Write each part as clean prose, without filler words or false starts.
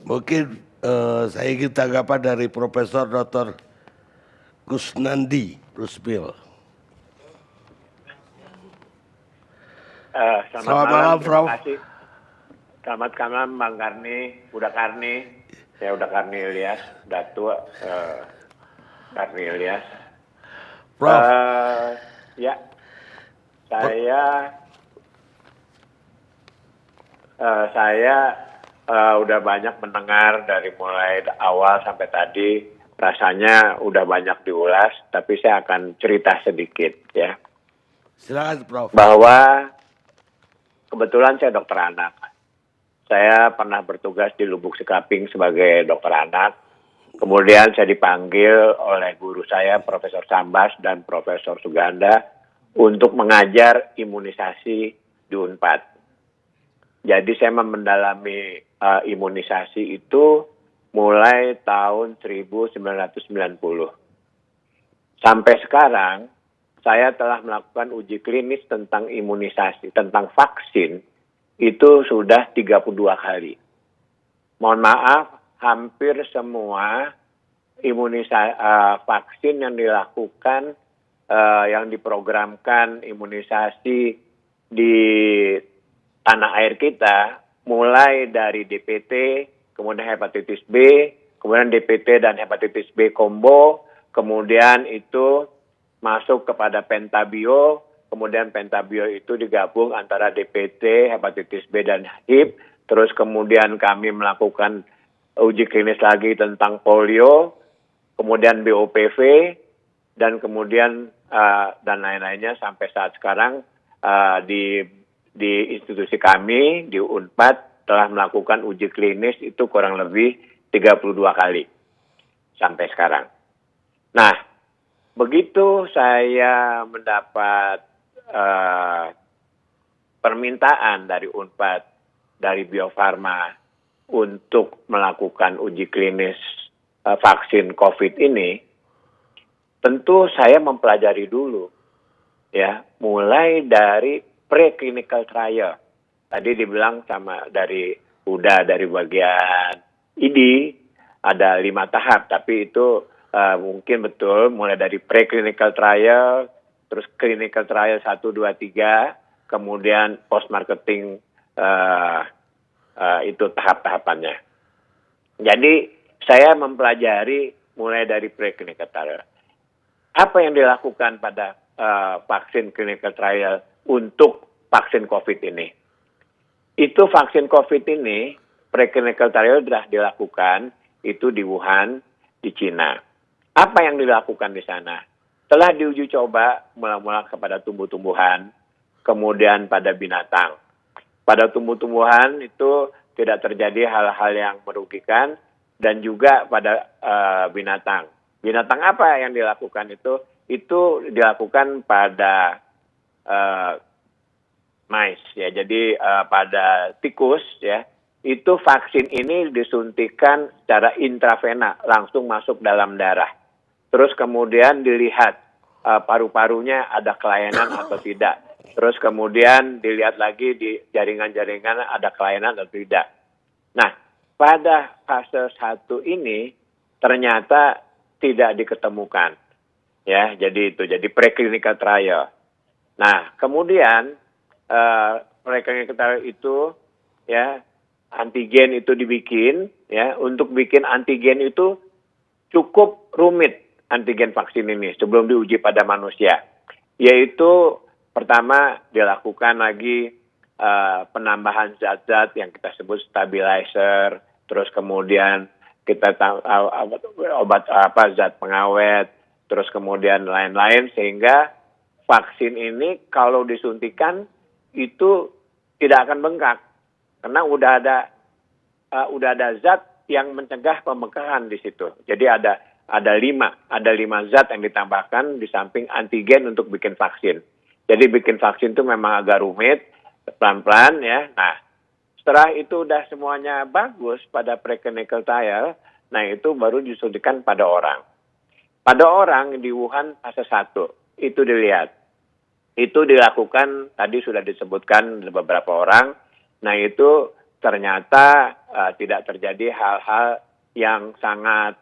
Mungkin saya ingin tanggapan dari Profesor Dr. Kusnandi Rusmil. Selamat malam, terima Prof. kasih. Selamat malam Bang Karni, Uda Karni. Saya Uda Karni Ilyas, Datu Karni Ilyas. Prof. Ya, saya udah banyak mendengar dari mulai awal sampai tadi. Rasanya udah banyak diulas, tapi saya akan cerita sedikit ya. Silakan Prof. Bahwa kebetulan saya dokter anak. Saya pernah bertugas di Lubuk Sekaping sebagai dokter anak. Kemudian saya dipanggil oleh guru saya, Profesor Sambas dan Profesor Suganda, untuk mengajar imunisasi di UNPAD. Jadi saya mendalami imunisasi itu mulai tahun 1990. Sampai sekarang, saya telah melakukan uji klinis tentang imunisasi, tentang vaksin, itu sudah 32 kali. Mohon maaf, hampir semua vaksin yang dilakukan, yang diprogramkan imunisasi di tanah air kita, mulai dari DPT, kemudian hepatitis B, kemudian DPT dan hepatitis B combo, kemudian itu masuk kepada pentabio, kemudian pentabio itu digabung antara DPT, hepatitis B dan HIV, terus kemudian kami melakukan uji klinis lagi tentang polio, kemudian BOPV, dan kemudian dan lain-lainnya sampai saat sekarang di institusi kami, di UNPAD, telah melakukan uji klinis itu kurang lebih 32 kali sampai sekarang. Nah, begitu saya mendapat permintaan dari UNPAD, dari Bio Farma untuk melakukan uji klinis vaksin COVID ini, tentu saya mempelajari dulu, ya, mulai dari preclinical trial. Tadi dibilang sama dari bagian ID ada 5 tahap, tapi itu mungkin betul mulai dari preclinical trial, terus clinical trial 1, 2, 3, kemudian post marketing itu tahap-tahapannya. Jadi saya mempelajari mulai dari preclinical trial. Apa yang dilakukan pada vaksin clinical trial untuk vaksin COVID ini? Itu vaksin COVID ini, preclinical trial sudah dilakukan, itu di Wuhan, di Cina. Apa yang dilakukan di sana? Telah diuji coba mula-mula kepada tumbuh-tumbuhan, kemudian pada binatang. Pada tumbuh-tumbuhan itu tidak terjadi hal-hal yang merugikan, dan juga pada binatang. Binatang apa yang dilakukan itu? Itu dilakukan pada mice, ya. Jadi pada tikus, ya. Itu vaksin ini disuntikan secara intravena, langsung masuk dalam darah. Terus kemudian dilihat paru-parunya ada kelainan atau tidak. Terus kemudian dilihat lagi di jaringan-jaringan ada kelainan atau tidak. Nah, pada fase 1 ini ternyata tidak diketemukan. Ya, jadi itu, jadi preclinical trial. Nah, kemudian preclinical trial itu, ya, antigen itu dibikin, ya. Untuk bikin antigen itu cukup rumit, antigen vaksin ini sebelum diuji pada manusia. Yaitu pertama dilakukan lagi penambahan zat-zat yang kita sebut stabilizer, terus kemudian kita obat zat pengawet, terus kemudian lain-lain, sehingga vaksin ini kalau disuntikan itu tidak akan bengkak karena udah ada zat yang mencegah pembengkakan di situ. Jadi ada lima zat yang ditambahkan di samping antigen untuk bikin vaksin. Jadi bikin vaksin itu memang agak rumit, pelan-pelan, ya. Nah, setelah itu udah semuanya bagus pada preclinical trial, nah itu baru disuntikan pada orang. Pada orang di Wuhan fase 1, itu dilihat. Itu dilakukan, tadi sudah disebutkan beberapa orang, nah itu ternyata tidak terjadi hal-hal yang sangat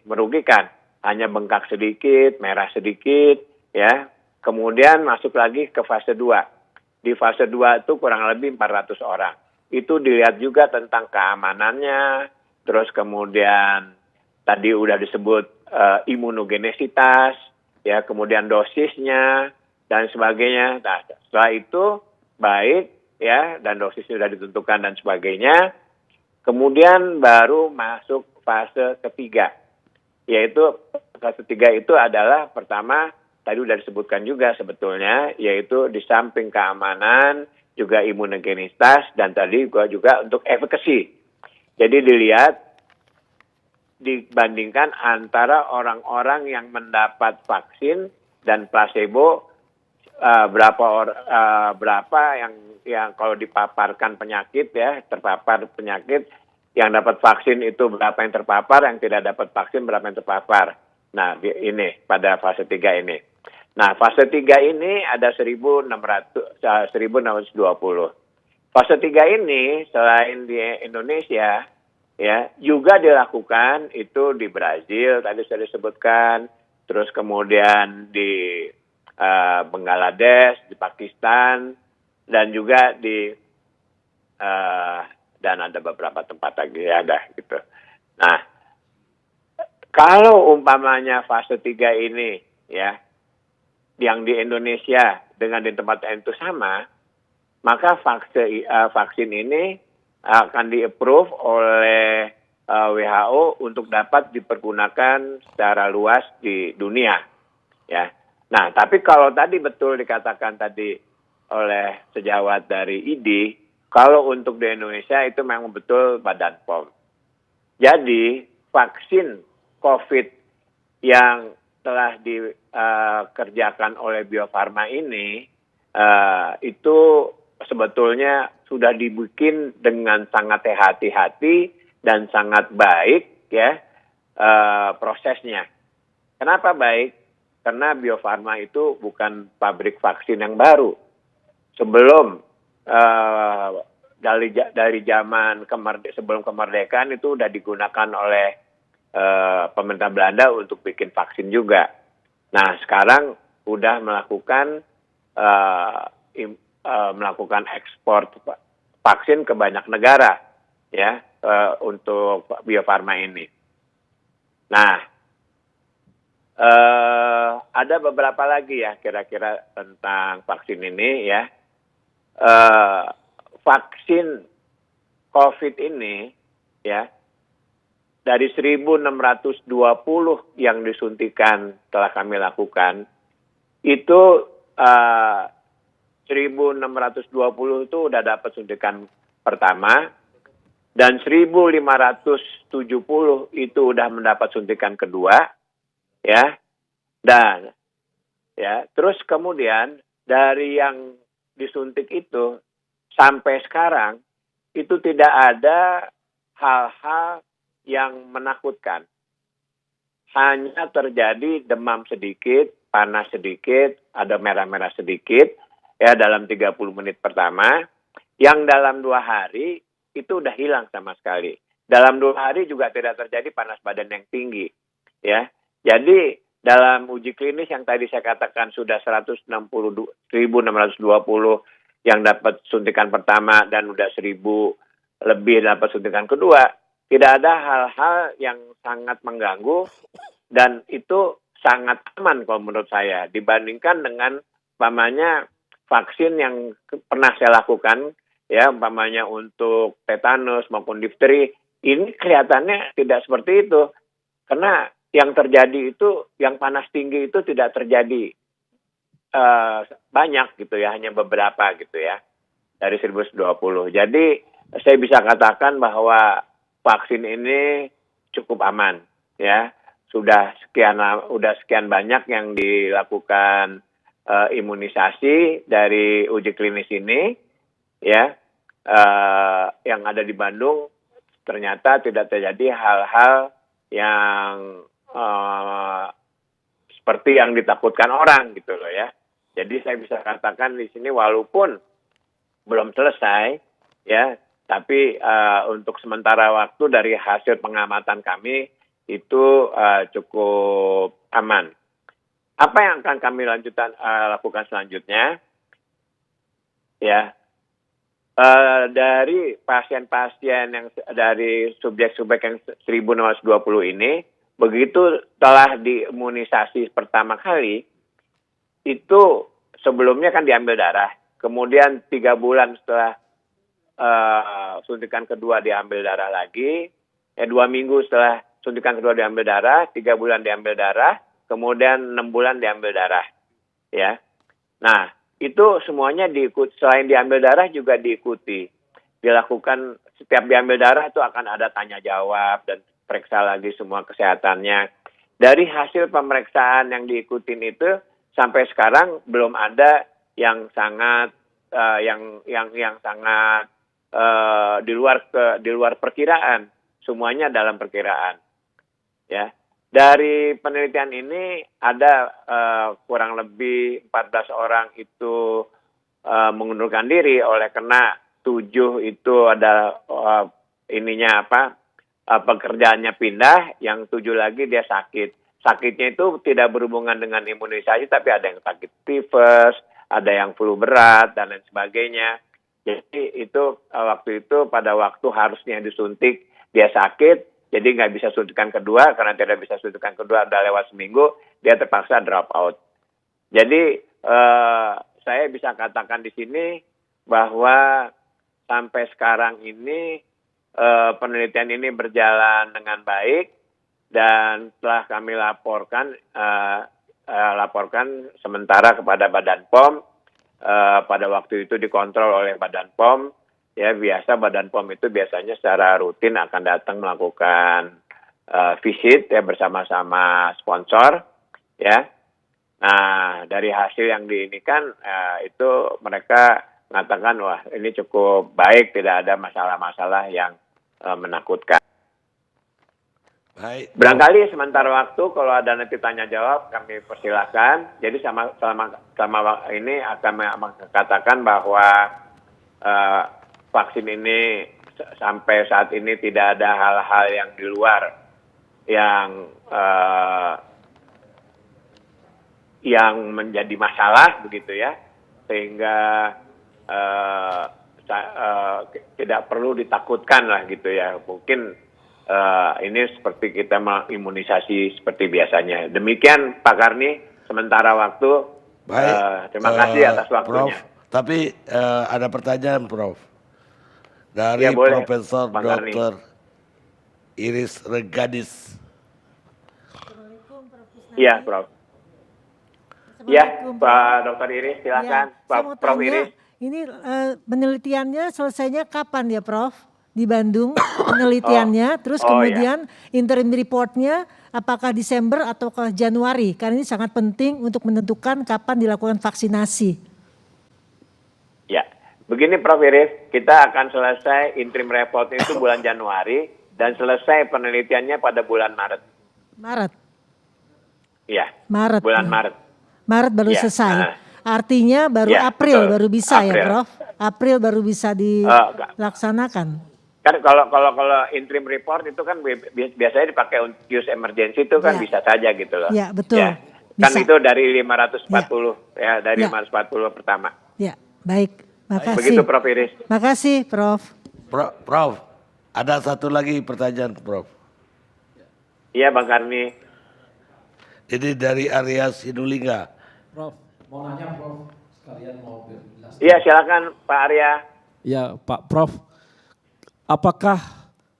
merugikan. Hanya bengkak sedikit, merah sedikit, ya. Kemudian masuk lagi ke fase 2. Di fase 2 itu kurang lebih 400 orang. Itu dilihat juga tentang keamanannya, terus kemudian tadi udah disebut imunogenesitas, ya, kemudian dosisnya dan sebagainya. Nah, setelah itu baik, ya, dan dosisnya sudah ditentukan dan sebagainya. Kemudian baru masuk fase ketiga, yaitu fase 3 itu adalah pertama tadi sudah disebutkan juga sebetulnya, yaitu di samping keamanan juga imunogenitas dan tadi juga untuk efekasi. Jadi dibandingkan antara orang-orang yang mendapat vaksin dan placebo, berapa yang kalau dipaparkan penyakit, ya, terpapar penyakit, yang dapat vaksin itu berapa yang terpapar, yang tidak dapat vaksin berapa yang terpapar. Nah, ini pada fase 3 ini. Nah, fase 3 ini ada 1.620. Fase 3 ini selain di Indonesia, ya, juga dilakukan itu di Brazil tadi sudah disebutkan, terus kemudian di Bangladesh, di Pakistan, dan juga di dan ada beberapa tempat lagi ada gitu. Nah, kalau umpamanya fase 3 ini, ya, yang di Indonesia dengan di tempat lain itu sama, maka vaksin ini akan di-approve oleh WHO untuk dapat dipergunakan secara luas di dunia, ya. Nah, tapi kalau tadi betul dikatakan tadi oleh sejawat dari ID, kalau untuk di Indonesia itu memang betul Badan POM. Jadi vaksin COVID yang telah dikerjakan oleh Bio Farma ini itu sebetulnya sudah dibikin dengan sangat hati-hati dan sangat baik, ya, prosesnya. Kenapa baik? Karena Bio Farma itu bukan pabrik vaksin yang baru. Sebelum dari zaman sebelum kemerdekaan itu sudah digunakan oleh pemerintah Belanda untuk bikin vaksin juga. Nah, sekarang sudah melakukan ekspor vaksin ke banyak negara, ya, untuk Bio Farma ini. Nah, ada beberapa lagi, ya, kira-kira tentang vaksin ini, ya. Vaksin COVID ini, ya, dari 1.620 yang disuntikan telah kami lakukan, itu 1.620 itu udah dapat suntikan pertama, dan 1.570 itu udah mendapat suntikan kedua, ya. Dan, ya, terus kemudian dari yang disuntik itu sampai sekarang itu tidak ada hal-hal yang menakutkan. Hanya terjadi demam sedikit, panas sedikit, ada merah-merah sedikit, ya, dalam 30 menit pertama, yang dalam 2 hari itu udah hilang sama sekali. Dalam 2 hari juga tidak terjadi panas badan yang tinggi, ya. Jadi dalam uji klinis yang tadi saya katakan sudah 1.620 yang dapat suntikan pertama dan udah 1.000 lebih dapat suntikan kedua, tidak ada hal-hal yang sangat mengganggu dan itu sangat aman kalau menurut saya dibandingkan dengan umpamanya vaksin yang pernah saya lakukan, ya, umpamanya untuk tetanus maupun difteri, ini kelihatannya tidak seperti itu. Karena yang terjadi itu, yang panas tinggi itu tidak terjadi banyak gitu, ya, hanya beberapa gitu, ya, dari 1.020. Jadi saya bisa katakan bahwa vaksin ini cukup aman, ya. Sudah sekian banyak yang dilakukan imunisasi dari uji klinis ini, ya, yang ada di Bandung, ternyata tidak terjadi hal-hal yang seperti yang ditakutkan orang gitu loh, ya. Jadi saya bisa katakan di sini walaupun belum selesai, ya, Tapi untuk sementara waktu dari hasil pengamatan kami itu cukup aman. Apa yang akan kami lakukan selanjutnya? Ya, dari pasien-pasien yang dari subjek-subjek yang 1.620 ini, begitu telah diimunisasi pertama kali, itu sebelumnya kan diambil darah, kemudian 3 bulan setelah suntikan kedua diambil darah lagi, 2 minggu setelah suntikan kedua diambil darah, 3 bulan diambil darah, kemudian 6 bulan diambil darah, ya. Nah, itu semuanya diikuti, selain diambil darah juga diikuti. Dilakukan, setiap diambil darah itu akan ada tanya jawab dan periksa lagi semua kesehatannya. Dari hasil pemeriksaan yang diikutin itu sampai sekarang belum ada yang sangat yang sangat di luar perkiraan. Semuanya dalam perkiraan. Ya. Dari penelitian ini ada kurang lebih 14 orang itu mengundurkan diri oleh karena 7 itu ada pekerjaannya pindah, yang 7 lagi dia sakit. Sakitnya itu tidak berhubungan dengan imunisasi, tapi ada yang sakit tifus, ada yang flu berat dan lain sebagainya. Jadi itu waktu itu pada waktu harusnya disuntik dia sakit. Jadi nggak bisa suntikan kedua, karena tidak bisa suntikan kedua udah lewat seminggu, dia terpaksa drop out. Jadi saya bisa katakan di sini bahwa sampai sekarang ini penelitian ini berjalan dengan baik dan telah kami laporkan sementara kepada Badan POM. Pada waktu itu dikontrol oleh Badan POM. Ya, biasa Badan POM itu biasanya secara rutin akan datang melakukan visit ya bersama-sama sponsor ya. Nah, dari hasil yang diinikan itu mereka mengatakan wah ini cukup baik, tidak ada masalah-masalah yang menakutkan. Baik. Barangkali sementara waktu kalau ada nanti tanya jawab kami persilahkan. Jadi selama ini akan mengatakan bahwa vaksin ini sampai saat ini tidak ada hal-hal yang di luar yang menjadi masalah begitu ya, sehingga tidak perlu ditakutkan lah gitu ya. Mungkin ini seperti kita mengimunisasi seperti biasanya. Demikian Pak Karni, sementara waktu. Baik. Terima kasih atas waktunya. Prof, tapi ada pertanyaan Prof. Dari Ya, boleh, Profesor Bang Karni. Dr. Iris Regadis. Iya, Prof. Ya, Pak Dr. Iris, silakan. Ya, saya mau Prof. tanya, Iris. ini penelitiannya selesainya kapan ya Prof? Di Bandung penelitiannya, terus kemudian interim reportnya apakah Desember ataukah Januari? Karena ini sangat penting untuk menentukan kapan dilakukan vaksinasi. Ya, begini Prof. Iris, kita akan selesai interim report itu bulan Januari dan selesai penelitiannya pada bulan Maret. Maret. Iya. Maret. Bulan Maret. Maret baru Ya, selesai. Artinya baru ya, April betul. baru bisa April. ya Prof? April baru bisa dilaksanakan. Kan kalau interim report itu kan biasanya dipakai use emergency itu kan Ya. bisa saja gitu loh. Ya, betul. Ya. Kan Bisa. itu dari 540 ya, dari Ya. 540 pertama. Ya, baik. Makasih. Begitu Prof. Iris. Makasih Prof. Prof, ada satu lagi pertanyaan Prof. Iya Bang Karni. Ini dari Arya Sinulinga. Prof, mau nanya Prof, sekalian mau jelas. Iya silakan Pak Arya. Ya Pak Prof, apakah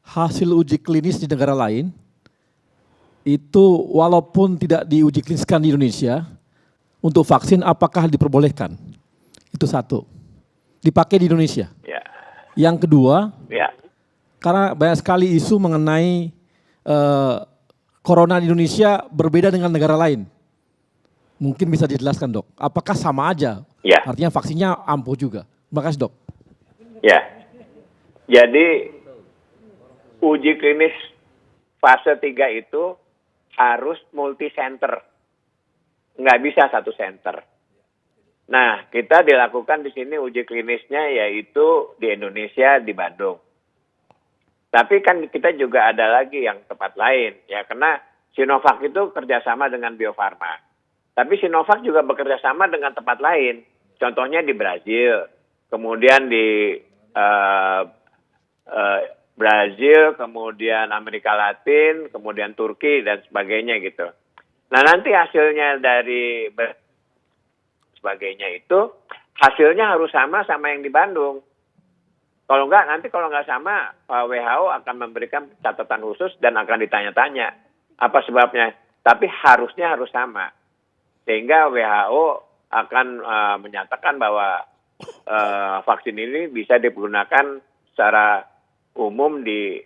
hasil uji klinis di negara lain itu walaupun tidak diuji kliniskan di Indonesia, untuk vaksin apakah diperbolehkan? Itu satu, dipakai di Indonesia. Ya. Yang kedua, Ya. karena banyak sekali isu mengenai corona di Indonesia berbeda dengan negara lain. Mungkin bisa dijelaskan dok, apakah sama aja? Ya. Artinya vaksinnya ampuh juga. Terima kasih dok. Ya. Jadi uji klinis fase 3 itu harus multi center. Nggak bisa satu center. Nah, kita dilakukan di sini uji klinisnya yaitu di Indonesia, di Bandung. Tapi kan kita juga ada lagi yang tempat lain, ya, karena Sinovac itu kerjasama dengan Bio Farma. Tapi Sinovac juga bekerja sama dengan tempat lain. Contohnya di Brazil, kemudian di Brazil, kemudian Amerika Latin, kemudian Turki, dan sebagainya gitu. Nah, nanti hasilnya dari sebagainya itu, hasilnya harus sama yang di Bandung. Kalau nggak sama, WHO akan memberikan catatan khusus dan akan ditanya-tanya apa sebabnya. Tapi harusnya harus sama. Sehingga WHO akan menyatakan bahwa vaksin ini bisa digunakan secara umum di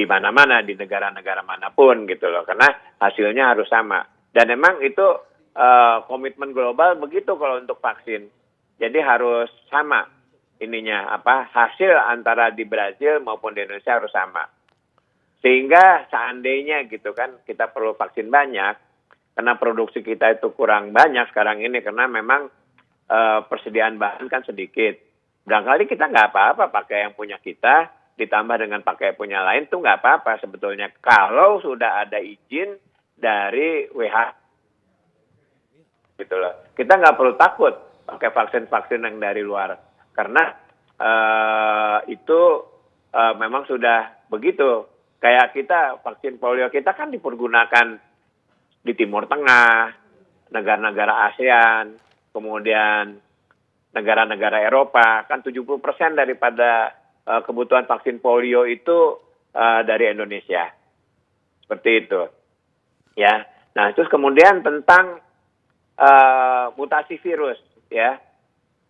mana-mana, di negara-negara manapun gitu loh. Karena hasilnya harus sama. Dan memang itu komitmen global begitu kalau untuk vaksin. Jadi harus sama hasil antara di Brazil maupun di Indonesia harus sama. Sehingga seandainya gitu kan kita perlu vaksin banyak, karena produksi kita itu kurang banyak sekarang ini karena memang persediaan bahan kan sedikit. Barangkali kita nggak apa-apa pakai yang punya kita, ditambah dengan pakai punya lain tuh nggak apa-apa sebetulnya. Kalau sudah ada izin dari WHO. Gitu loh. Kita nggak perlu takut pakai vaksin-vaksin yang dari luar. Karena itu memang sudah begitu. Kayak kita, vaksin polio kita kan dipergunakan di Timur Tengah, negara-negara ASEAN, kemudian negara-negara Eropa. Kan 70% daripada kebutuhan vaksin polio itu dari Indonesia. Seperti itu. Ya. Nah, terus kemudian tentang mutasi virus, ya.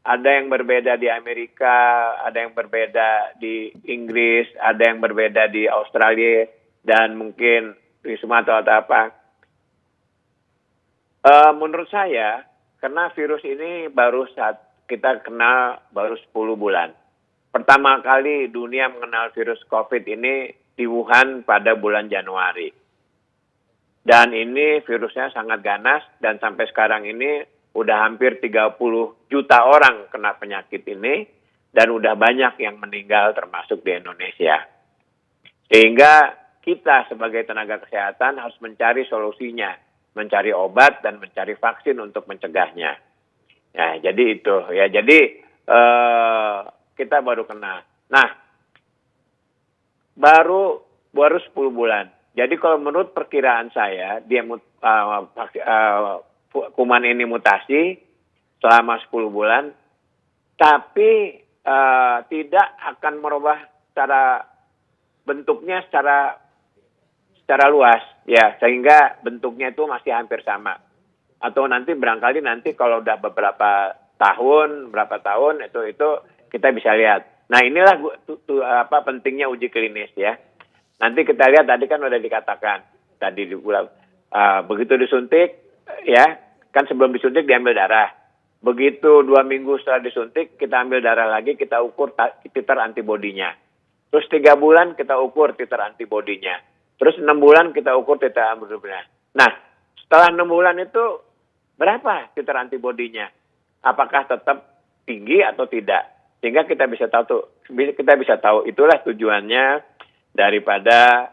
Ada yang berbeda di Amerika, ada yang berbeda di Inggris, ada yang berbeda di Australia, dan mungkin di Sumatera atau apa. Menurut saya, karena virus ini kita kenal baru 10 bulan. Pertama kali dunia mengenal virus COVID ini di Wuhan pada bulan Januari. Dan ini virusnya sangat ganas dan sampai sekarang ini udah hampir 30 juta orang kena penyakit ini dan udah banyak yang meninggal termasuk di Indonesia. Sehingga kita sebagai tenaga kesehatan harus mencari solusinya, mencari obat dan mencari vaksin untuk mencegahnya. Ya, jadi itu ya. Jadi kita baru kena. Nah, baru 10 bulan. Jadi kalau menurut perkiraan saya dia kuman ini mutasi selama 10 bulan, tapi tidak akan merubah bentuknya secara luas, ya, sehingga bentuknya itu masih hampir sama. Atau nanti barangkali kalau udah berapa tahun itu kita bisa lihat. Nah, inilah pentingnya uji klinis, ya. Nanti kita lihat tadi kan udah dikatakan tadi begitu disuntik. Ya, kan sebelum disuntik diambil darah. Begitu 2 minggu setelah disuntik, kita ambil darah lagi, kita ukur titer antibodinya. Terus 3 bulan kita ukur titer antibodinya. Terus 6 bulan kita ukur titer antibodinya. Nah, setelah 6 bulan itu berapa titer antibodinya? Apakah tetap tinggi atau tidak? Sehingga kita bisa tahu itulah tujuannya daripada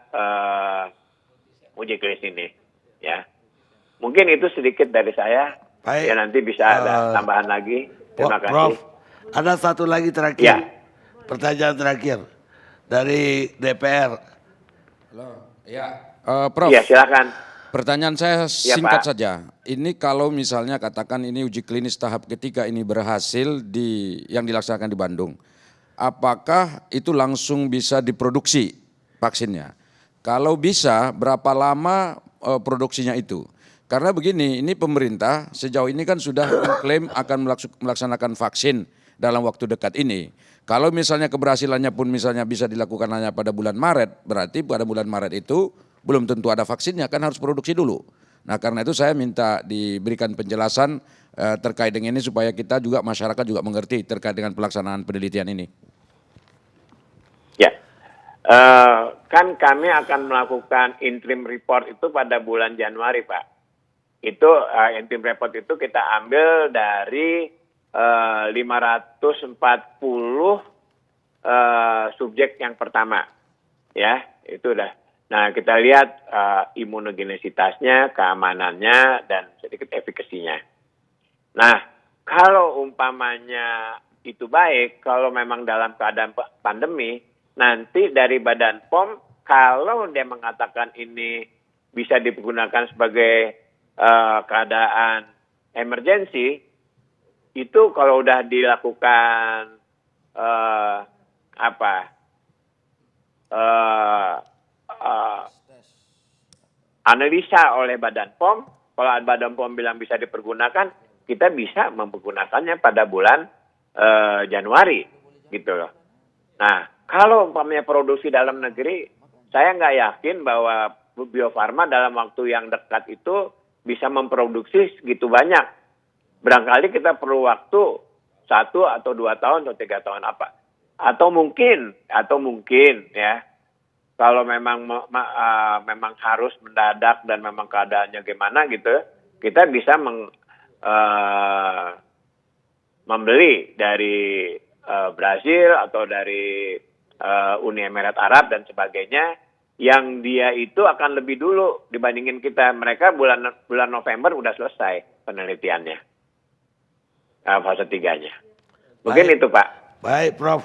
uji klinis ini, ya. Mungkin itu sedikit dari saya. Baik. Ya, nanti bisa ada tambahan lagi. Terima kasih. Prof, ada satu lagi terakhir. Ya. Pertanyaan terakhir dari DPR. Halo, ya, Prof. Ya, silakan. Pertanyaan saya singkat Pak. saja. Ini kalau misalnya katakan ini uji klinis tahap ketiga ini berhasil yang dilaksanakan di Bandung, apakah itu langsung bisa diproduksi vaksinnya? Kalau bisa, berapa lama produksinya itu? Karena begini, ini pemerintah sejauh ini kan sudah mengklaim akan melaksanakan vaksin dalam waktu dekat ini. Kalau misalnya keberhasilannya pun misalnya bisa dilakukan hanya pada bulan Maret, berarti pada bulan Maret itu belum tentu ada vaksinnya, kan harus produksi dulu. Nah, karena itu saya minta diberikan penjelasan terkait dengan ini supaya kita juga, masyarakat juga mengerti terkait dengan pelaksanaan penelitian ini. Ya, kan kami akan melakukan interim report itu pada bulan Januari, Pak. Itu interim report itu kita ambil dari 540 subjek yang pertama, ya itu udah. Nah kita lihat imunogenisitasnya, keamanannya, dan sedikit efikasinya. Nah kalau umpamanya itu baik, kalau memang dalam keadaan pandemi, nanti dari Badan POM kalau dia mengatakan ini bisa digunakan sebagai keadaan emergensi, itu kalau udah dilakukan analisa oleh Badan POM, kalau Badan POM bilang bisa dipergunakan, kita bisa mempergunakannya pada bulan Januari, gitu loh. Nah, kalau umpamanya produksi dalam negeri, saya nggak yakin bahwa Bio Farma dalam waktu yang dekat itu bisa memproduksi segitu banyak. Barangkali kita perlu waktu 1 atau 2 tahun atau 3 tahun apa. Atau mungkin ya, kalau memang memang harus mendadak dan memang keadaannya gimana gitu, kita bisa membeli dari Brasil atau dari Uni Emirat Arab dan sebagainya, yang dia itu akan lebih dulu dibandingin kita. Mereka bulan November udah selesai penelitiannya, fase 3-nya. Mungkin itu Pak. Baik Prof.